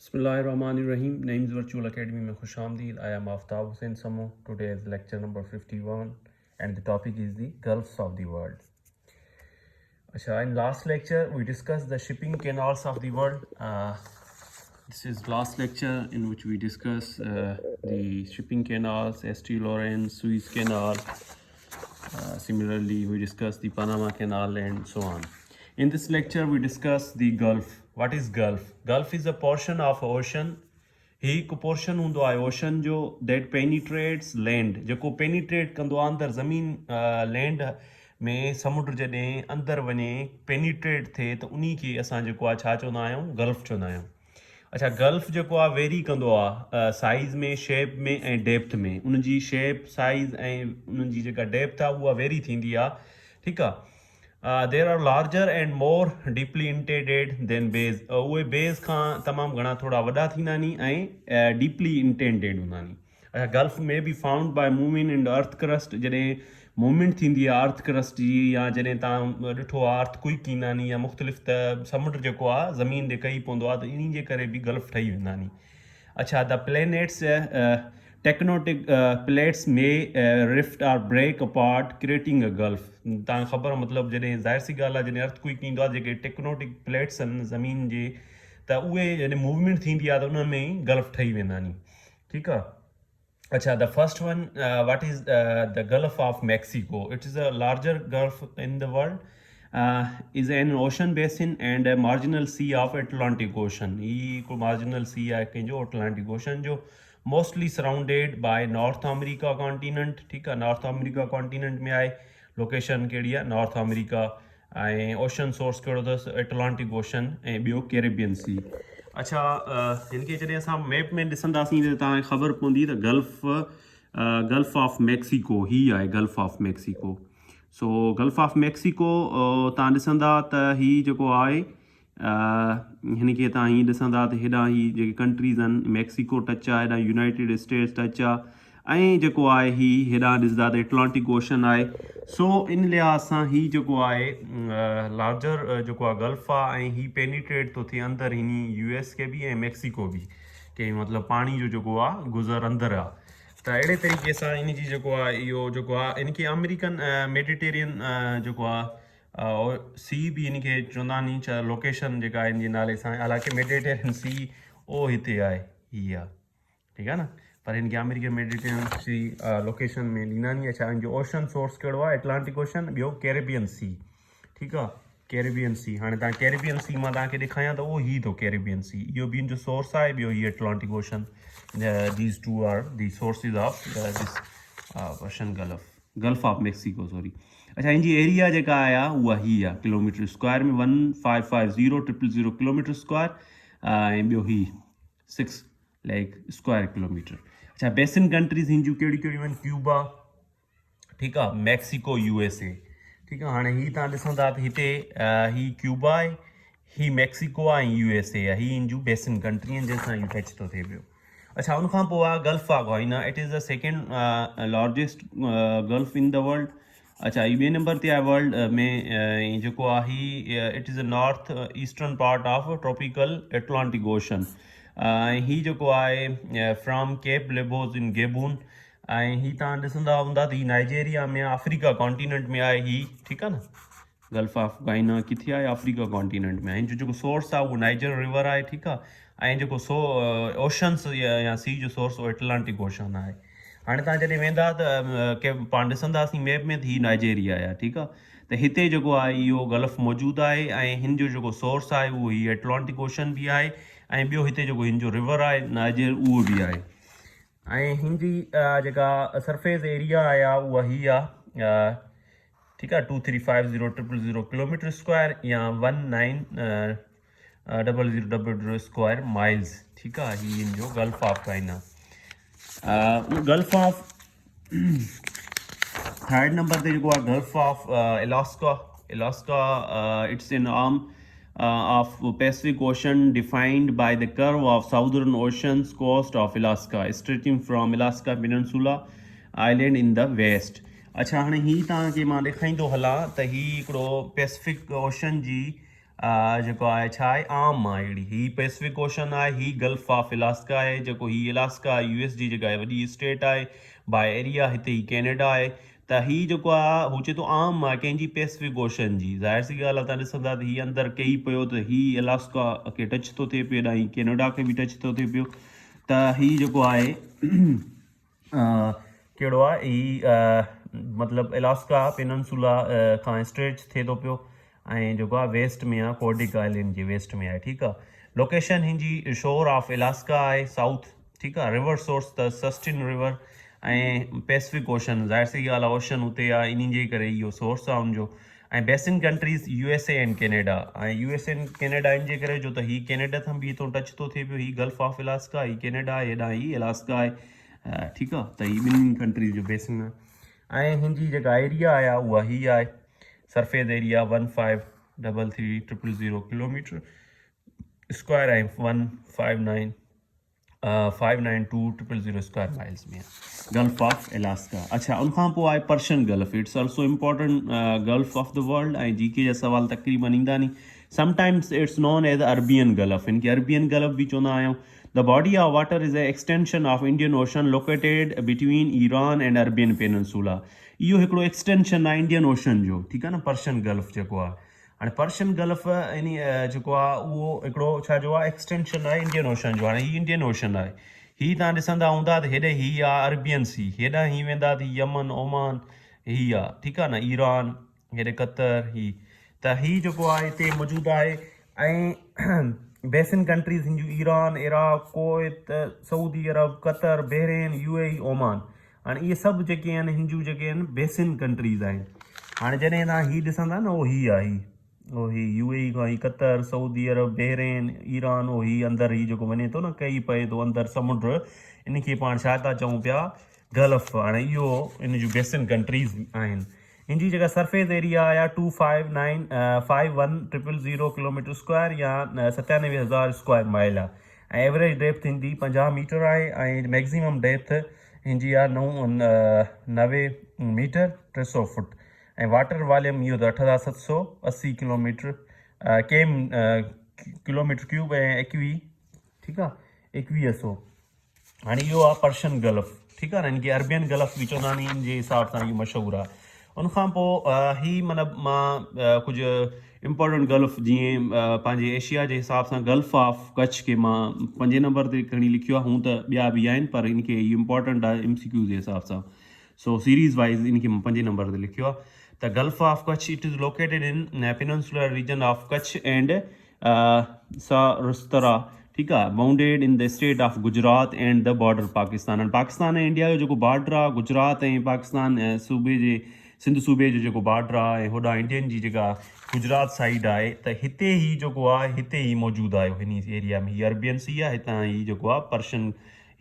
Bismillahirrahmanirrahim. Names Virtual Academy में खुश आमदीद. I am Aftab Hussain Samo. Today is lecture number 51 and the topic is the Gulfs of the world. अच्छा, in last lecture we discussed the shipping canals of the world. This is last lecture in which we discuss the shipping canals, St. Lawrence, Suez Canal. Similarly, we discuss the Panama Canal and so on. In this lecture, we discuss the Gulf. What is Gulf? Gulf is a portion of ocean. ही हिकु portion हूंदो आहे ocean जो that penetrates land, जेको penetrate कंदो आहे अंदरि ज़मीन लैंड में समुंड जॾहिं अंदरि वञे पेनिट्रेट थिए त उन खे असां जेको आहे छा चवंदा आहियूं, गल्फ चवंदा आहियूं. अच्छा, गल्फ जेको आहे वेरी कंदो आहे साइज़ में, शेप में ऐं डेप्थ में. उनजी शेप, साइज़ ऐं उनजी जेका डेप्थ आहे उहा वेरी थींदी आहे. ठीकु आहे. There are larger and more deeply indented than bays. उहे बेज़ खां तमामु घणा थोरा वॾा थींदा नी ऐं डीपली इंटेंडेड हूंदा नी. अच्छा, गल्फ में be found by movement in the earth crust. जॾहिं मूवमेंट थींदी आहे अर्थ क्रस्ट जी, या जॾहिं तव्हां ॾिठो आहे अर्थ क्विक ईंदा नी या मुख़्तलिफ़ त समुंड जेको आहे ज़मीन ते कई पवंदो आहे, त इन जे करे बि गल्फ ठही वेंदा नी. अच्छा, द प्लेनेट्स टेक्नोटिक प्लेट्स में rift or break apart creating a gulf. तव्हांखे ख़बर आहे, मतिलबु जॾहिं ज़ाहिर सी ॻाल्हि आहे, जॾहिं अर्थ क्विक ईंदो आहे, जेके टेक्नोटिक प्लेट्स आहिनि ज़मीन जे, त उहे जॾहिं मूवमेंट थींदी आहे त उन में ई गल्फ ठही वेंदा नी. ठीकु आहे. अच्छा, the first one, what is the gulf of Mexico. It is a larger gulf in the world. Is an ocean basin and a marginal sea of Atlantic ocean. ही हिकु मार्जिनल सी आहे कंहिंजो, एटलांटिक ओशन जो. Mostly surrounded by North America continent. ठीकु आहे. North America continent में आहे. Location कहिड़ी आहे? North America. ऐं ओशन सोर्स कहिड़ो अथसि? एटलांटिक ओशन ऐं ॿियो कैरेबियन सी. अच्छा, हिनखे जॾहिं असां मैप में ॾिसंदासीं त तव्हांखे ख़बर पवंदी त गल्फ ऑफ मैक्सिको ही आहे. Gulf of Mexico. So gulf of Mexico तव्हां ॾिसंदा त ही जेको आहे, हिन खे तव्हां हीअं ॾिसंदा त हेॾां ही जेके कंट्रीज़ आहिनि, मैक्सिको टच आहे, हेॾां यूनाइटेड स्टेट्स टच आहे, ऐं जेको आहे ही हेॾां ॾिसंदा त एटलांटिक ओशन आहे. सो इन लिहाज़ सां ही जेको आहे लार्जर जेको आहे गल्फ आहे, ऐं ही पेनिट्रेट थो थिए अंदरि हिन US खे बि ऐं मैक्सिको बि, के मतिलबु पाणी जो जेको आहे गुज़र अंदरि आहे. त अहिड़े तरीक़े सां इन जी जेको आहे इहो जेको आहे, इनखे अमेरिकन मेडिटेरियन जेको आहे सी बि इनखे चवंदा नी. छा लोकेशन जेका आहे इन जे नाले सां, हालांकि मेडिटेरियन सी उहो हिते आहे, हीअ आहे. ठीकु आहे न. पर हिनखे अमेरिकन मेडिटेरियन सी लोकेशन में ॾींदा नी. अच्छा, हिन जो ओशन सोर्स कहिड़ो आहे? Atlantic ocean. ॿियो कैरेबियन सी. ठीकु आहे. Caribbean sea. हाणे तव्हां कैरेबियन सी मां तव्हांखे ॾेखारियां त उहो ही अथव कैरेबियन सी. इहो बि हिन जो सोर्स आहे. ॿियो हीअ Atlantic ocean. These two are the sources of this Persian gulf of Mexico, sorry. अच्छा, हिन जी एरिया जेका आहे उहा ही आहे किलोमीटर स्क्वायर में. 1550,000 किलोमीटर स्क्वायर. ऐं ॿियो ही 6 लाइक स्क्वायर किलोमीटर. अच्छा, बेसिन कंट्रीज़ हिन जूं कहिड़ियूं कहिड़ियूं आहिनि? क्यूबा. ठीकु आहे. Mexico, USA. ठीकु आहे. हाणे ही तव्हां ॾिसंदा त हिते ही क्यूबा आहे, ही मैक्सिको आहे, ऐं USA आहे. ही हिन जूं बेसिन कंट्री आहिनि जंहिंसां इहो टच थो थिए पियो. अच्छा, उनखां पोइ आहे gulf of Guiana. It is the second largest gulf in the world. अच्छा, ही ॿिए नंबर ते आहे वर्ल्ड में. जेको आहे ही it is a north eastern part of tropical Atlantic ocean. ऐं ही जेको आहे फ्रॉम केप लेबोस इन गेबून. ऐं ही तव्हां ॾिसंदा हूंदा त ही नाइजेरिया में, अफ्रीका कॉन्टिनेंट में आहे ही. ठीकु आहे न. गल्फ ऑफ गुआइना किथे आहे? अफ्रीका कॉन्टिनेंट में. हिन जो जेको सोर्स आहे उहो नाइजर रिवर आहे. ठीकु आहे. ऐं जेको ओशन्स या सी जो सोर्स उहो एटलांटिक ओशन आहे. हाणे तव्हां जॾहिं वेंदा त के पाण ॾिसंदासीं मैप में त ही नाइजेरिया आहे. ठीकु आहे. त हिते जेको आहे इहो गल्फ मौजूदु आहे, ऐं हिन जो जेको सोर्स आहे उहो ही एटलांटिक ओशन बि आहे, ऐं ॿियो हिते जेको हिन जो रिवर आहे नाइजर, उहो बि आहे. ऐं हिन जी जेका सरफेस एरिया आहे उहा ही आहे. ठीकु आहे. 2350,000 किलोमीटर स्क्वायर या 1900 स्क्वायर माइल्स. ठीकु आहे. ही हिन जो gulf of Guiana. Gulf of third number ते जेको आहे gulf of Alaska. It's an arm of Pacific Ocean defined by the curve of Southern Ocean's coast of Alaska, stretching from Alaska Peninsula island in the west. अच्छा, हाणे ही तव्हांखे मां ॾेखारींदो हलां त ही हिकिड़ो पैसिफिक ओशन जी जेको आहे छा आहे आम आहे अहिड़ी ही पैसिफिक ओशन आहे ही गल्फ ऑफ इलास्का आहे जेको ही इलास्का US जी जेका आहे वॾी स्टेट आहे बाय एरिया हिते ही कैनेडा आहे त ही जेको आहे हू चए थो आम आहे कंहिंजी पैसिफिक ओशन जी ज़ाहिर सी ॻाल्हि आहे तव्हां ॾिसंदा त ही अंदरि कई पियो त ही इलास्का खे टच थो थिए पियो हेॾां ही कैनेडा खे बि टच थो थिए पियो त ही जेको आहे कहिड़ो आहे ही मतिलबु इलास्का पेननसुला खां स्ट्रेच थिए थो पियो ऐं जेको आहे वेस्ट में आहे कोर्डिक आइलैंड जे वेस्ट में आहे ठीकु आहे लोकेशन हिनजी शोर ऑफ इलास्का आहे साउथ ठीकु आहे रिवर सोर्स त सस्टिन रिवर ऐं पैसिफिक ओशन ज़ाहिर सी ॻाल्हि आहे ओशन हुते आहे इन जे करे इहो सोर्स आहे हुनजो ऐं basin countries USA and Canada ऐं USA एंड कैनेडा इन जे करे जो त ही कैनेडा सां बि हितो टच थो थिए पियो ही गल्फ ऑफ इलास्का ही कैनेडा हेॾां ही इलास्का आहे ठीकु आहे त ही ॿिन्हिनि कंट्रीज़ जो बेसिन आहे ऐं हिनजी जेका एरिया आहे उहा ही आहे सरफेस एरिया 1533,000 किलोमीटर स्क्वायर ऐं 592,000 स्क्वायर माइल्स में गल्फ ऑफ इलास्का अच्छा उनखां पोइ आहे Persian gulf it's also important gulf of the world ऐं GK जा सवाल तक़रीबन ईंदा नी sometimes it's known as Arabian gulf इनखे अरबियन गल्फ बि चवंदा आहियूं The body of water is an extension of Indian Ocean located between Iran and Arabian Peninsula. इहो हिकिड़ो एक्सटेंशन आहे इंडियन ओशन जो ठीकु आहे न पर्शियन गल्फ जेको आहे हाणे पर्शियन गल्फ इन जेको आहे उहो हिकिड़ो छा जो आहे एक्सटेंशन आहे इंडियन ओशन जो हाणे हीअ इंडियन ओशन आहे हीअ तव्हां ॾिसंदा हूंदा त हेॾे हीअ आहे अरबियन सी हेॾां हीअ वेंदा त यमन ओमान हीअ आहे ठीकु आहे न ईरान हेॾे कतर ही त हीअ जेको आहे हिते मौजूदु आहे ऐं बेसिन कंट्रीज़ हिनजूं Iran Iraq Kuwait Saudi Arabia Qatar Bahrain UAE Oman हाणे इहे सभु जेके आहिनि हिनजूं जेके आहिनि बेसिन कंट्रीज़ आहिनि हाणे जॾहिं तव्हां हीअ ॾिसंदा न उहो हीअ आहे ही UAE खां ही कतर सऊदी अरब बहरेन ईरान उहो ही अंदरि ही जेको वञे थो न कई पए थो अंदरि समुंड इनखे पाण छा था चऊं पिया गल्फ हाणे इहो इन जूं बेसिन कंट्रीज़ आहिनि इनजी जेका सरफेस एरिया आहे 25951,000 किलोमीटर स्क्वायर या 97,000 स्क्वायर माइल आहे ऐं एवरेज डेप्थ हिनजी 50 मीटर आहे ऐं मैक्सिमम डेप्थ हिनजी आहे 90 मीटर 300 फुट ऐं वाटर वॉल्यूम इहो त 8,780 किलोमीटर किलोमीटर क्यूब ऐं 21 ठीकु आहे 2100 हाणे इहो आहे पर्शियन गल्फ ठीकु आहे न इनखे अरबियन गल्फ बि चवंदा आहिनि इन जे हिसाब सां इहो मशहूरु आहे उनखां पोइ ही मतिलबु मां कुझु इम्पोर्टेंट गल्फ जीअं पंहिंजे एशिया जे हिसाब सां गल्फ ऑफ कच्छ खे मां 5 नंबर ते खणी लिखियो आहे हूअं त ॿिया बि आहिनि पर इनखे इहो इम्पोर्टेंट आहे MCQ जे हिसाब सां सो सीरीज़ वाइज़ इनखे मां 5 नंबर ते लिखियो आहे त gulf of Kutch it is located in peninsular region of Kutch and Saurashtra ठीकु आहे bounded in the state of Gujarat and the border Pakistan ऐं पाकिस्तान ऐं इंडिया जो जेको बॉर्डर आहे गुजरात ऐं पाकिस्तान सूबे जे सिंध सूबे जो जेको बॉर्डर आहे ऐं होॾां इंडियन जी जेका गुजरात साइड आहे त हिते ई जेको आहे हिते ई मौजूदु आहे हिन एरिया में हीअ अरबियन सी आहे हितां ही जेको आहे पर्शियन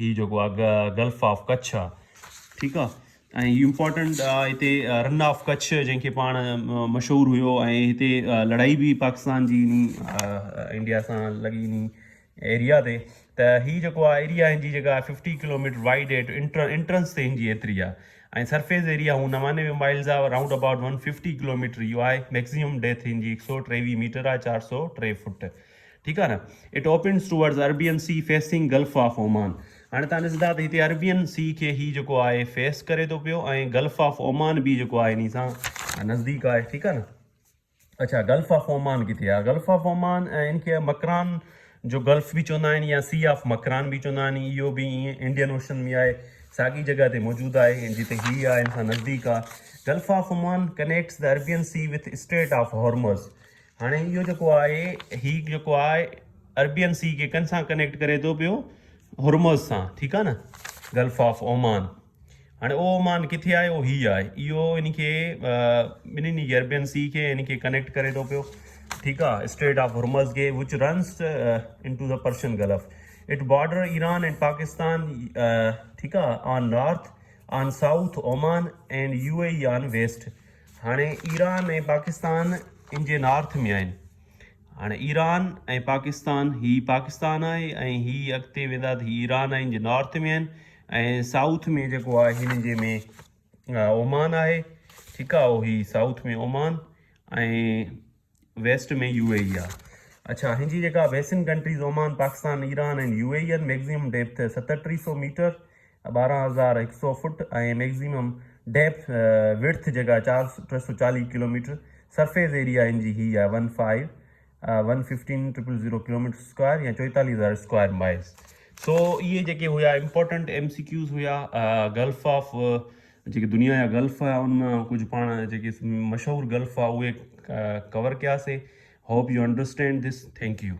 ही जेको आहे गल्फ ऑफ कच्छ आहे ठीकु आहे ऐं इहो इम्पोर्टेंट आहे हिते रन ऑफ कच्छ जंहिंखे पाण मशहूरु हुयो ऐं हिते लड़ाई बि पाकिस्तान जी इंडिया सां लॻी नी एरिया ते त हीअ जेको आहे एरिया हिनजी जेका 50 किलोमीटर वाइड एंट्रेंस ते हिनजी एतिरी आहे ऐं सरफेस एरिया हू 99 माइल्स आहे राउंड अबाउट 150 किलोमीटर इहो आहे मैक्सिमम डेप्थ हिनजी 123 मीटर आहे 403 फुट ठीकु आहे न it opens towards Arabian sea facing gulf of Oman हाणे तव्हां ॾिसंदा त हिते अरबियन सी खे ही जेको आहे फेस करे थो पियो ऐं गल्फ ऑफ ओमान बि जेको आहे इन सां नज़दीक आहे ठीकु आहे न अच्छा गल्फ ऑफ ओमान किथे आहे गल्फ ऑफ ओमान ऐं इनखे मकरान जो गल्फ बि चवंदा आहिनि या सी ऑफ मकरान बि चवंदा आहिनि इहो बि ईअं इंडियन ओशन में आहे साॻी जॻह ते मौजूदु आहे जिते हीअ आहे इन सां नज़दीक आहे gulf of Oman connects the Arabian sea with state of Hormuz हाणे इहो जेको आहे हीअ जेको आहे अरबियन सी खे कंहिं सां कनेक्ट करे थो पियो हॉर्मज़ सां ठीकु आहे न गल्फ ऑफ ओमान हाणे ओमान किथे आहे उहो हीअ आहे इहो इनखे ॿिन्हिनि अरबियन सी खे इनखे कनेक्ट करे थो पियो ठीकु आहे स्ट्रेट ऑफ हॉर्मज़ खे which runs into the Persian gulf it border Iran and Pakistan ठीकु आहे on north on south Oman and UAE on west हाणे ईरान ऐं पाकिस्तान इन जे नॉर्थ में आहिनि हाणे ईरान ऐं पाकिस्तान ही पाकिस्तान आहे ऐं ही अॻिते वेंदा त ही ईरान आहे इन जे नॉर्थ में आहिनि ऐं साउथ में जेको आहे हिन जे में ओमान आहे ठीकु आहे उहो ही साउथ में ओमान ऐं वेस्ट में UAE आहे। अच्छा, हिन जी जेका western countries Oman, Pakistan, Iran and UAE आहिनि, मैक्सिमम डेप्थ 3700 मीटर 12100 फुट ऐं मैक्सिमम डेप्थ विड्थ जेका 340 किलोमीटर। सरफेस एरिया हिन जी ही आहे 115,000 किलोमीटर स्क्वायर या 44,000 स्क्वायर माइल्स। सो ये जेके हुआ इंपॉर्टेंट MCQs हुआ गल्फ ऑफ जेके दुनिया जा गल्फ आहे उनमां कुझु पाण जेके मशहूरु गल्फ आहे उहे कवर कयासीं। Hope U understand this. Thank U.